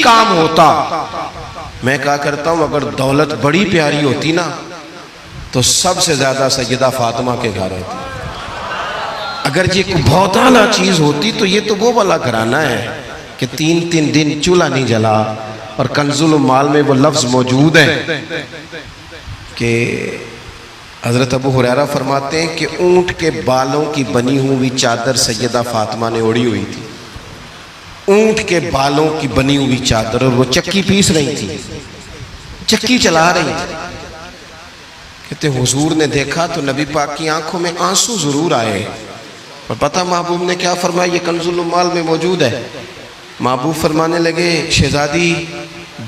काम होता, मैं क्या करता हूं, अगर दौलत बड़ी प्यारी होती ना तो सबसे ज्यादा सैयदा फातिमा के घर होती। अगर ये बहुत आला चीज होती तो ये तो वो वाला घराना है कि 3-3 दिन चूल्हा नहीं जला। और कंजुल माल में वो लफ्ज मौजूद है कि हजरत अबू हुरैरा फरमाते हैं कि ऊंट के बालों की बनी हुई चादर सैयदा फातिमा ने ओढ़ी हुई थी। ऊंट के बालों की बनी हुई चादर, और वो चक्की पीस रही थी, चक्की चला रही थी। कहते हुजूर ने देखा तो नबी पाक की आंखों में आंसू जरूर आए। और पता महबूब ने क्या फरमाया, ये कंजुल उम्माल में मौजूद है। महबूब फरमाने लगे, शहजादी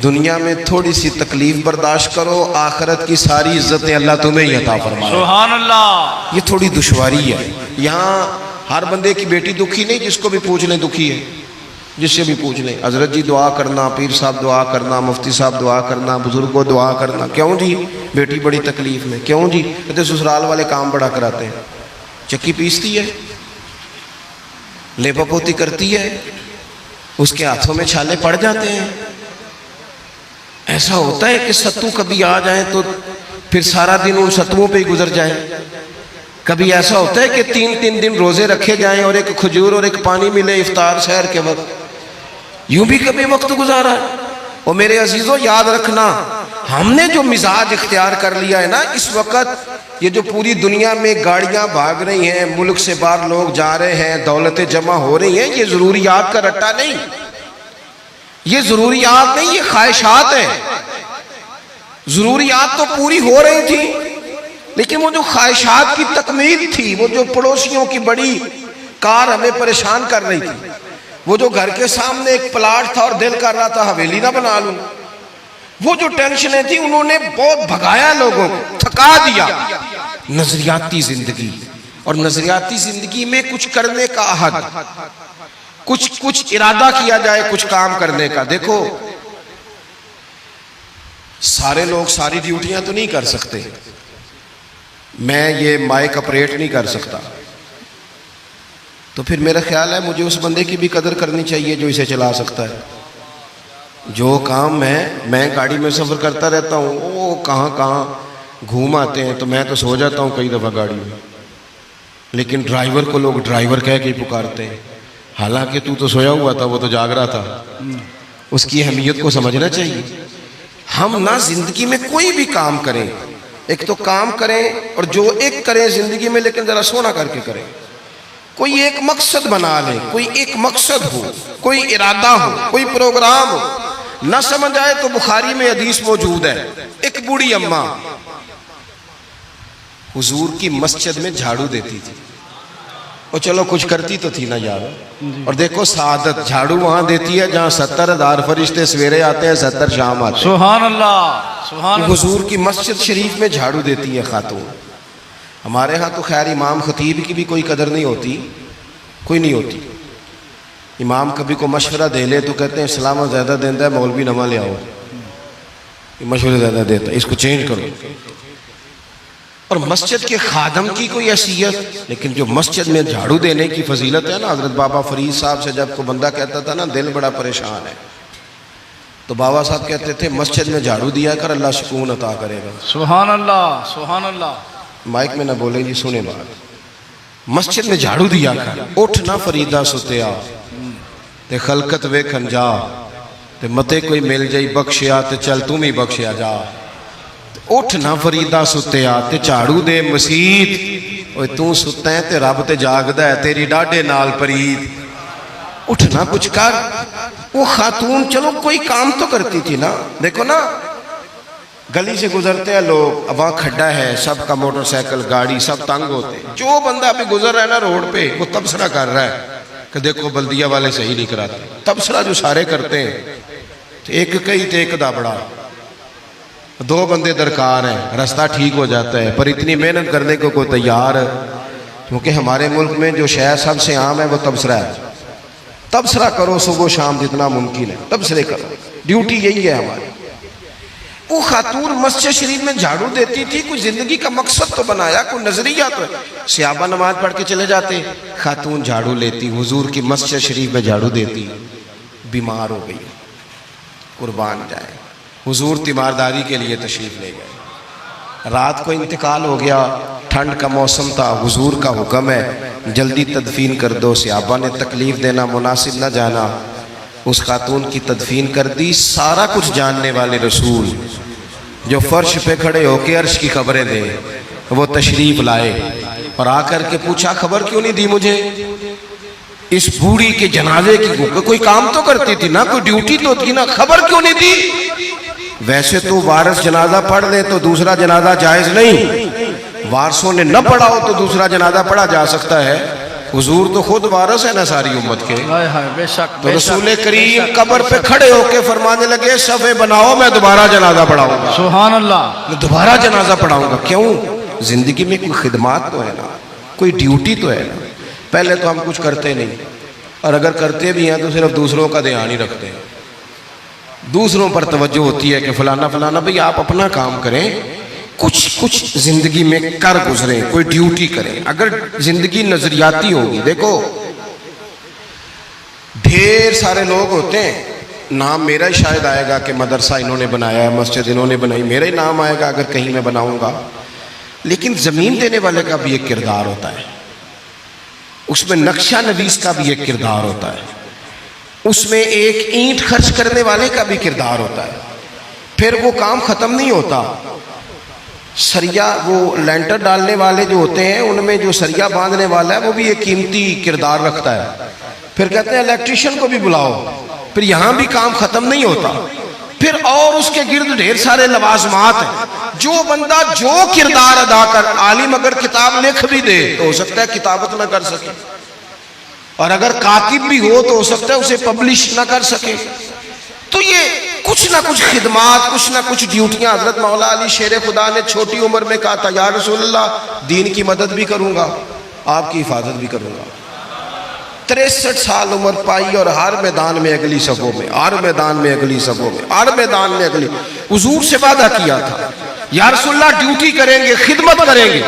दुनिया में थोड़ी सी तकलीफ बर्दाश्त करो, आखिरत की सारी इज्जतें अल्लाह तुम्हें ही अता फरमाए। सुभान अल्लाह। ये थोड़ी दुश्वारी है। यहाँ हर बंदे की बेटी दुखी नहीं, जिसको भी पूछ लें दुखी है, जिससे भी पूछ लें। हजरत जी दुआ करना, पीर साहब दुआ करना, मुफ्ती साहब दुआ करना, बुजुर्गों दुआ करना। क्यों जी? बेटी बड़ी तकलीफ में। क्यों जी? कहते ससुराल वाले काम बड़ा कराते हैं, चक्की पीसती है, लेपा पोती करती है, उसके हाथों में छाले पड़ जाते हैं। ऐसा होता है कि सत्तू कभी आ जाए तो फिर सारा दिन उन सत्तुओं पे ही गुजर जाए। कभी ऐसा होता है कि 3-3 दिन रोजे रखे जाएं और एक खजूर और एक पानी मिले इफ्तार शहर के वक्त। यूं भी कभी वक्त गुजारा है। और मेरे अजीजों याद रखना, हमने जो मिजाज इख्तियार कर लिया है ना इस वक्त, ये जो पूरी दुनिया में गाड़ियां भाग रही हैं, मुल्क से बाहर लोग जा रहे हैं, दौलतें जमा हो रही हैं, ये जरूरियात का रट्टा नहीं, ये जरूरियात नहीं, ये ख्वाहिशात है। जरूरियात तो पूरी हो रही थी, लेकिन वो जो ख्वाहिशात की तकमील थी, वो जो पड़ोसियों की बड़ी कार हमें परेशान कर रही थी, वो जो घर के सामने एक प्लाट था और दिल कर रहा था हवेली ना बना लूं, वो जो टेंशनें थी, उन्होंने बहुत भगाया लोगों को, थका दिया। नजरियाती जिंदगी, और नजरियाती जिंदगी में कुछ करने का अहद, कुछ इरादा किया जाए कुछ काम करने का। देखो सारे लोग सारी ड्यूटियां तो नहीं कर सकते, मैं ये माइक ऑपरेट नहीं कर सकता, तो फिर मेरा ख्याल है मुझे उस बंदे की भी कदर करनी चाहिए जो इसे चला सकता है। जो काम मैं गाड़ी में सफ़र करता रहता हूँ, वो कहाँ घूम आते हैं, तो मैं तो सो जाता हूँ कई दफ़ा गाड़ी में, लेकिन ड्राइवर को लोग ड्राइवर कह के पुकारते हैं। हालांकि तू तो सोया हुआ था, वो तो जाग रहा था। उसकी अहमियत को समझना चाहिए। हम ना जिंदगी में कोई भी काम करें, एक तो काम करें, और जो एक करें जिंदगी में, लेकिन जरा सोना करके करें। कोई एक मकसद बना ले, कोई एक मकसद हो, कोई इरादा हो, कोई प्रोग्राम हो। न समझ आए तो बुखारी में हदीस मौजूद है, एक बूढ़ी अम्मा हुजूर की मस्जिद में झाड़ू देती थी, और चलो कुछ करती तो थी ना यार। और देखो सादत, झाड़ू वहां देती है जहां 70,000 फरिश्ते सवेरे आते हैं, 70 शाम आते हैं। सुभान अल्लाह, सुभान अल्लाह। हुजूर की मस्जिद शरीफ में झाड़ू देती है खातून। हमारे यहाँ तो खैर इमाम खतीब की भी कोई कदर नहीं होती, कोई नहीं होती। इमाम कभी को मशवरा दे ले तो कहते हैं इस्लाम ज़्यादा देता है, मौलवी नमा ले आओ, मशवरे ज़्यादा देता है, इसको चेंज करो। और मस्जिद के खादम की कोई हैसियत, लेकिन जो मस्जिद में झाड़ू देने की फजीलत है ना, हजरत बाबा फरीद साहब से जब को बंदा कहता था ना दिल बड़ा परेशान है, तो बाबा साहब कहते थे मस्जिद में झाड़ू दिया कर, अल्लाह सुकून अता करेगा। सुभान अल्लाह, सुभान अल्लाह। माइक में ना बोले जी, सुने बात। मस्जिद में झाड़ू दिया कर, उठ ना फरीदा सुतिया ते खलकत वेखन जा, ते मते कोई मिल जाई बख्शिया ते चल तू ही बख्शिया जा। उठ ना फरीदा सुतिया ते झाड़ू दे मसीत, ओए तू सुता है ते रब ते जागदा है, तेरी डाढे नाल परीत। उठ ना कुछ कर। वो खातून चलो कोई काम तो करती थी ना। देखो ना गली से गुजरते हैं लोग, अब वहाँ खड्डा है, सबका मोटरसाइकिल गाड़ी सब तंग होते, जो बंदा अभी गुजर रहा है ना रोड पे, वो तबसरा कर रहा है कि देखो बल्दिया वाले सही नहीं कराते। तबसरा जो सारे करते हैं, तो एक कई तो एक दा बड़ा, 2 बंदे दरकार हैं, रास्ता ठीक हो जाता है। पर इतनी मेहनत करने को कोई तैयार, क्योंकि हमारे मुल्क में जो शहर सबसे आम है वो तबसरा है। तबसरा करो सुबह शाम जितना मुमकिन है, तबसरे करो, ड्यूटी यही है हमारी। वो खातून मस्जिद शरीफ में झाड़ू देती थी, कोई जिंदगी का मकसद तो बनाया, कोई नजरिया तो है। सहाबा नमाज पढ़ के चले जाते, खातून झाड़ू लेती, हुजूर की मस्जिद शरीफ में झाड़ू देती, बीमार हो गई, कुर्बान जाए। हुजूर तीमारदारी के लिए तशरीफ़ ले गए। रात को इंतकाल हो गया, ठंड का मौसम था। हुजूर का हुक्म है जल्दी तदफीन कर दो। सहाबा ने तकलीफ़ देना मुनासिब न जाना, उस खातून की तदफीन कर दी। सारा कुछ जानने वाले रसूल जो फर्श पे खड़े होके अर्श की खबरें दे, वो तशरीफ़ लाए और आकर के पूछा खबर क्यों नहीं दी मुझे? इस बूढ़ी के जनाजे की कोई काम तो करती थी ना, कोई ड्यूटी तो थी ना, खबर क्यों नहीं दी? वैसे तो वारिस जनाजा पढ़ ले तो दूसरा जनाजा जायज नहीं, वारसों ने न पढ़ा हो तो दूसरा जनाजा पढ़ा जा सकता है। हुजूर तो खुद वारिस है ना सारी उम्मत के। बेशक, तो रसूल करीम कब्र पे खड़े होके फरमाने लगे सफ़े बनाओ, मैं दोबारा जनाजा पढ़ाऊंगा। सुभान अल्लाह। मैं दोबारा जनाजा पढ़ाऊंगा। क्यों? जिंदगी में कोई खिदमत तो है ना, कोई ड्यूटी तो है ना। पहले तो हम कुछ करते नहीं, और अगर करते भी हैं तो सिर्फ दूसरों का ध्यान ही रखते हैं। दूसरों पर तवज्जो होती है कि फलाना फलाना। भाई आप अपना काम करें, कुछ कुछ जिंदगी में कर गुजरें, कोई ड्यूटी करें। अगर जिंदगी नजरियाती होगी, देखो ढेर सारे लोग होते हैं, नाम मेरा ही शायद आएगा कि मदरसा इन्होंने बनाया है, मस्जिद इन्होंने बनाई, मेरा ही नाम आएगा अगर कहीं मैं बनाऊंगा। लेकिन जमीन देने वाले का भी एक किरदार होता है, उसमें नक्शा नवीस का भी एक किरदार होता है, उसमें एक ईंट खर्च करने वाले का भी किरदार होता है। फिर वो काम खत्म नहीं होता। सरिया, वो लेंटर डालने वाले जो होते हैं, उनमें जो सरिया बांधने वाला है वो भी एक कीमती किरदार रखता है। फिर कहते हैं इलेक्ट्रिशियन को भी बुलाओ। फिर यहाँ भी काम खत्म नहीं होता। फिर और उसके गिर्द ढेर सारे लवाजमात हैं। जो बंदा जो किरदार अदा कर, आलिम अगर किताब लिख भी दे तो हो सकता है किताबत ना कर सके, और अगर कातिब भी हो तो हो सकता है उसे पब्लिश ना कर सके। तो ये कुछ ना कुछ खिदमात, कुछ ना कुछ ड्यूटियां। हजरत मौला अली शेर खुदा ने छोटी उम्र में कहा था, या रसूलल्लाह दीन की मदद भी करूंगा, आपकी हिफाजत भी करूंगा। 63 साल उम्र पाई और हर मैदान में अगली सफों में, हर मैदान में अगली सफों में, हर मैदान में अगली। हुजूर से वादा किया था, या रसूलल्लाह ड्यूटी करेंगे, खिदमत करेंगे।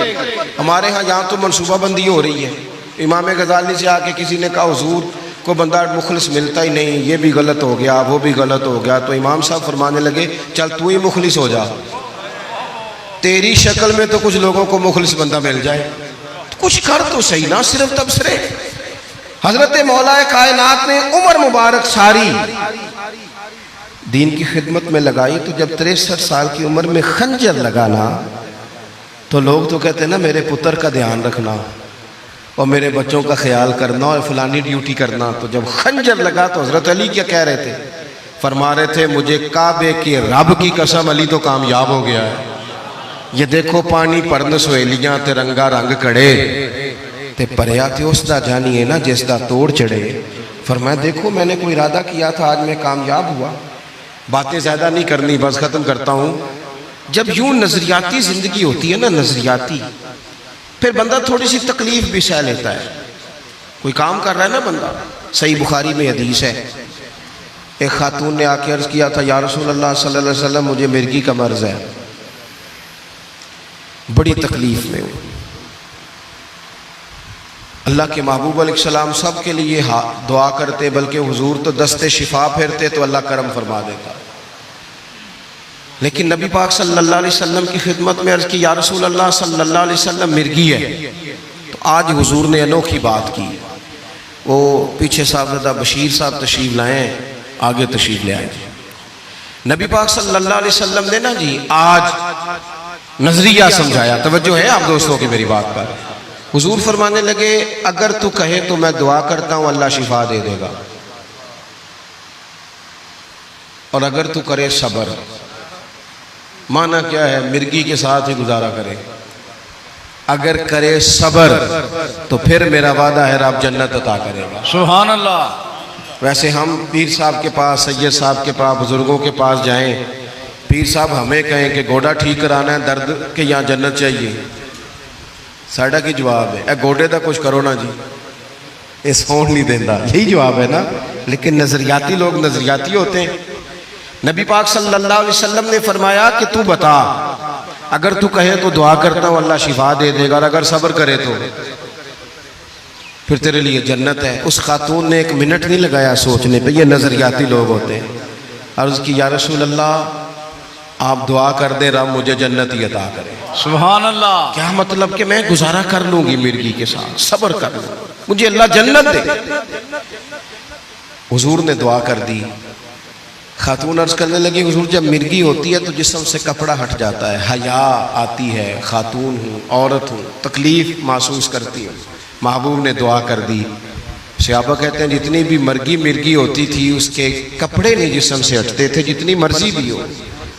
हमारे यहाँ तो मनसूबाबंदी हो रही है। इमाम गजाली से आके किसी ने कहा हुजूर को बंदा मुखलिस मिलता ही नहीं, ये भी गलत हो गया, वो भी गलत हो गया। तो इमाम साहब फरमाने लगे चल तू ही मुखलिस हो जा, तेरी शक्ल में तो कुछ लोगों को मुखलिस बंदा मिल जाए, तो कुछ कर तो सही ना, सिर्फ तबसरे। हजरत मौला कायनात ने उम्र मुबारक सारी दीन की खिदमत में लगाई। तो जब 63 साल की उम्र में खंजर लगाना, तो लोग तो कहते हैं ना मेरे पुत्र का ध्यान रखना और मेरे बच्चों का ख्याल करना और फलानी ड्यूटी करना। तो जब खंजर लगा तो हजरत अली क्या कह रहे थे? फरमा रहे थे मुझे काबे के रब की कसम, अली तो कामयाब हो गया है। ये देखो पानी परन सहेलियां ते रंगा रंग कड़े ते परया ते उसदा जानिए ना जिसदा तोड़ चढ़े। फरमाया देखो मैंने कोई इरादा किया था, आज मैं कामयाब हुआ। बातें ज़्यादा नहीं करनी, बस ख़त्म करता हूँ। जब यूँ नज़रियाती ज़िंदगी होती है ना, नज़रियाती, फिर बंदा थोड़ी सी तकलीफ भी सह लेता है। कोई काम कर रहा है ना बंदा, सही बुखारी में हदीस है, एक खातून ने आके अर्ज़ किया था या रसूलल्लाह सल्लल्लाहु अलैहि वसल्लम मुझे मिर्गी का मर्ज़ है, बड़ी तकलीफ में हूँ। अल्लाह के महबूब अलैहिस्सलाम सब के लिए दुआ करते, बल्कि हुजूर तो दस्ते शिफा फेरते तो अल्लाह करम फरमा देता। लेकिन नबी पाक सल्लल्लाहु अलैहि वसल्लम की खिदमत में अर्ज़ की या रसूलल्लाह सल्लल्लाहु अलैहि वसल्लम मिर्गी है। तो आज हुजूर ने अनोखी बात की। वो पीछे साहबजादा बशीर साहब तशरीफ़ लाए, आगे तशरीफ़ ले आए। नबी पाक सल्लल्लाहु अलैहि वसल्लम ने ना जी आज नजरिया समझाया। तवज्जो है आप दोस्तों की मेरी बात पर? हुजूर फरमाने लगे अगर तू कहे तो मैं दुआ करता हूँ अल्लाह शिफा दे देगा, और अगर तू करे सब्र। माना क्या है? मिर्गी के साथ ही गुजारा करे। अगर करे सब्र तो फिर मेरा वादा है रब जन्नत अता करेगा। सुभान अल्लाह। वैसे हम पीर साहब के पास, सैयद साहब के पास, बुजुर्गों के पास जाएं, पीर साहब हमें कहें कि गोडा ठीक कराना है, दर्द के यहाँ जन्नत चाहिए, साढ़ा की जवाब है गोडे का कुछ करो ना जी, ये सौन नहीं देता, यही जवाब है ना। लेकिन नजरियाती लोग नजरियाती होते हैं। नबी पाक सल्लल्लाहु अलैहि वसल्लम ने फरमाया कि तू बता, अगर तू कहे तो दुआ करता हूँ अल्लाह शिफा दे देगा, और अगर सब्र करे तो फिर तेरे लिए जन्नत है। उस खातून ने एक मिनट नहीं लगाया सोचने पे, ये नजरियाती लोग होते हैं। अर्ज़ की या रसूल अल्लाह आप दुआ कर दे रब मुझे जन्नती अता करे। सुभान अल्लाह। क्या मतलब कि मैं गुजारा कर लूंगी मिर्गी के साथ, सब्र कर लूँ, मुझे अल्लाह जन्नत दे। हुजूर ने दुआ कर दी। खातून अर्ज करने लगी हुजूर जब मिर्गी होती है तो जिस्म से कपड़ा हट जाता है, हया आती है, खातून हूँ, औरत हूँ, तकलीफ महसूस करती हूँ। महबूब ने दुआ कर दी। सहाबा कहते हैं जितनी भी मिर्गी होती थी उसके कपड़े नहीं जिस्म से हटते थे, जितनी मर्जी भी हो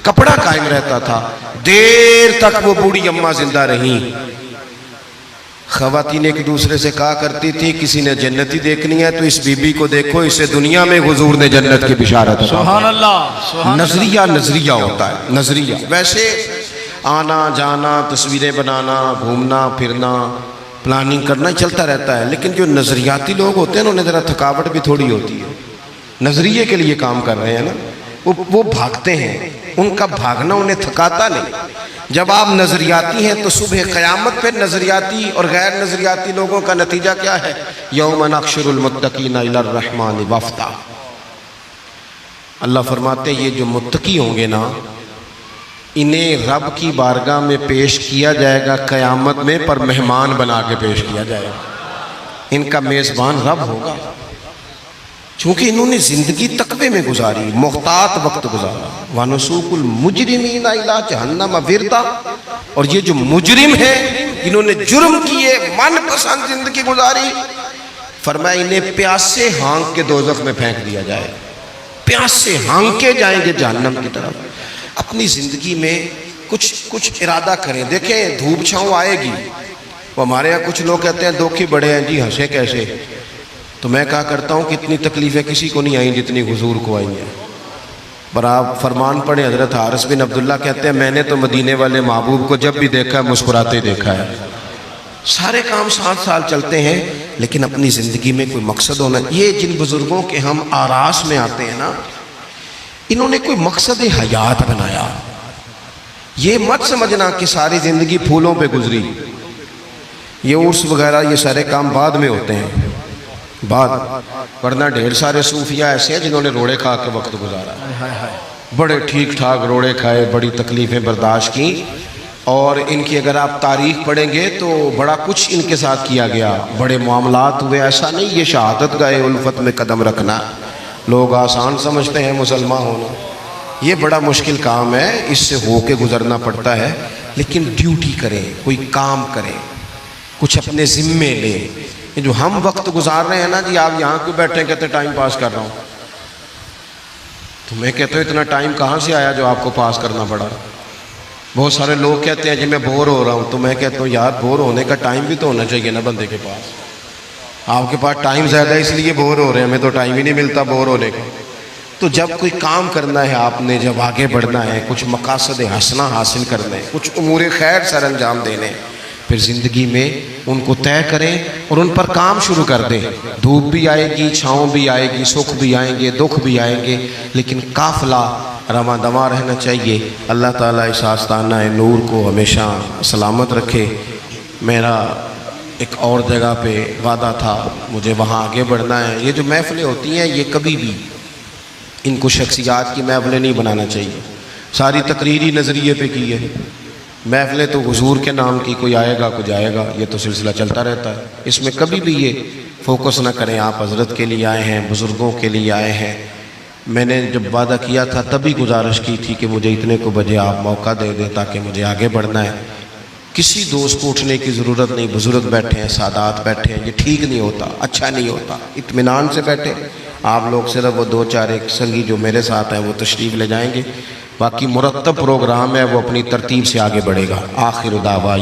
कपड़ा कायम रहता था। देर तक वो बूढ़ी अम्मा जिंदा रही। खवातीन एक दूसरे से कहा करती थी किसी ने जन्नती देखनी है तो इस बीबी को देखो, इसे दुनिया में हुजूर ने जन्नत की बिशारत। सुभान अल्लाह। नजरिया होता है, नजरिया। वैसे आना जाना, तस्वीरें बनाना, घूमना फिरना, प्लानिंग करना चलता रहता है, लेकिन जो नजरियाती लोग होते हैं ना उन्हें जरा थकावट भी थोड़ी होती है। नजरिए के लिए काम कर रहे हैं ना, वो भागते हैं, उनका भागना उन्हें थकाता नहीं। जब आप नजरियाती हैं तो सुबह क़यामत पे नजरियाती और गैर नजरियाती लोगों का नतीजा क्या है? यौम नहशुरुल मुत्तकीना इलर रहमानि वफ़दा। अल्लाह फरमाते हैं ये जो मुत्तकी होंगे ना इन्हें रब की बारगाह में पेश किया जाएगा क़यामत में, पर मेहमान बना के पेश किया जाएगा। इनका मेज़बान रब होगा, चूँकि इन्होंने ज़िंदगी तकवे में गुजारी, मुख्तात वक्त गुजारा। वनुसूकुल मुजरिमीना इला जहन्नम विरदा। और ये जो मुजरिम है इन्होंने जुर्म किए, मनपसंद जिंदगी गुजारी, फरमाया इन्हें प्यासे हाँक के दोज़ख में फेंक दिया जाए। प्यासे हाँके जाएंगे जहन्नम की तरफ। अपनी ज़िंदगी में कुछ इरादा करें। देखें धूप छाँव आएगी। वो हमारे यहाँ कुछ लोग कहते हैं दुख ही बड़े हैं जी, हंसे कैसे। तो मैं कहा करता हूँ कि इतनी तकलीफ़ें किसी को नहीं आई जितनी हुजूर को आई हैं। पर आप फरमान पढ़े, हज़रत हारिस बिन अब्दुल्ला कहते हैं मैंने तो मदीने वाले महबूब को जब भी देखा है मुस्कुराते देखा है। सारे काम 7 साल चलते हैं, लेकिन अपनी ज़िंदगी में कोई मकसद होना। ये जिन बुज़ुर्गों के हम आरास में आते हैं ना, इन्होंने कोई मकसद हयात बनाया। ये मत समझना कि सारी ज़िंदगी फूलों पे गुजरी। ये उर्स वगैरह ये सारे काम बाद में होते हैं, बाद। वरना ढेर सारे सूफिया ऐसे हैं जिन्होंने रोड़े खा के वक्त गुजारा, बड़े ठीक ठाक रोड़े खाए, बड़ी तकलीफ़ें बर्दाश्त की। और इनकी अगर आप तारीख़ पढ़ेंगे तो बड़ा कुछ इनके साथ किया गया, बड़े मामलात हुए। ऐसा नहीं ये शहादत गए उल्फत में कदम रखना लोग आसान समझते हैं मुसलमान होना, ये बड़ा मुश्किल काम है, इससे हो के गुजरना पड़ता है। लेकिन ड्यूटी करें, कोई काम करें, कुछ अपने ज़िम्मे लें। ये जो हम वक्त गुजार रहे हैं ना जी, आप यहाँ क्यों बैठे कहते टाइम पास कर रहा हूँ, तो मैं कहता हूँ इतना टाइम कहाँ से आया जो आपको पास करना पड़ा। बहुत सारे लोग कहते हैं जी मैं बोर हो रहा हूँ, तो मैं कहता हूँ यार बोर होने का टाइम भी तो होना चाहिए ना बंदे के पास। आपके पास टाइम ज़्यादा है इसलिए बोर हो रहे हैं, हमें तो टाइम ही नहीं मिलता बोर होने का। तो जब कोई काम करना है आपने, जब आगे बढ़ना है, कुछ मकासद हसना हासिल करना है, कुछ उमूर खैर सर अंजाम देने, फिर ज़िंदगी में उनको तय करें और उन पर काम शुरू कर दें। धूप भी आएगी, छाँव भी आएगी, सुख भी आएंगे, दुख भी आएंगे, लेकिन काफ़िला रवा दवा रहना चाहिए। अल्लाह ताला इस आस्ताना नूर को हमेशा सलामत रखे। मेरा एक और जगह पे वादा था, मुझे वहाँ आगे बढ़ना है। ये जो महफ़िलें होती हैं ये कभी भी इनको शख्सियात की महफ़िलें नहीं बनाना चाहिए। सारी तकरीरी नज़रिए पे की है महफ़िलें, तो हुजूर के नाम की, कोई आएगा कोई जाएगा, ये तो सिलसिला चलता रहता है। इसमें कभी भी ये फोकस ना करें। आप हज़रत के लिए आए हैं, बुज़ुर्गों के लिए आए हैं। मैंने जब वादा किया था तभी गुजारिश की थी कि मुझे इतने को बजे आप मौका दे दें ताकि मुझे आगे बढ़ना है। किसी दोस्त को उठने की ज़रूरत नहीं। बुज़ुर्ग बैठे हैं, सादात बैठे हैं, ये ठीक नहीं होता, अच्छा नहीं होता। इत्मीनान से बैठे आप लोग, सिर्फ वो 2-4 एक संगी जो मेरे साथ हैं वो तशरीफ़ ले जाएंगे, बाकी मुरत्तब प्रोग्राम है वो अपनी तरतीब से आगे बढ़ेगा। आखिर दावा।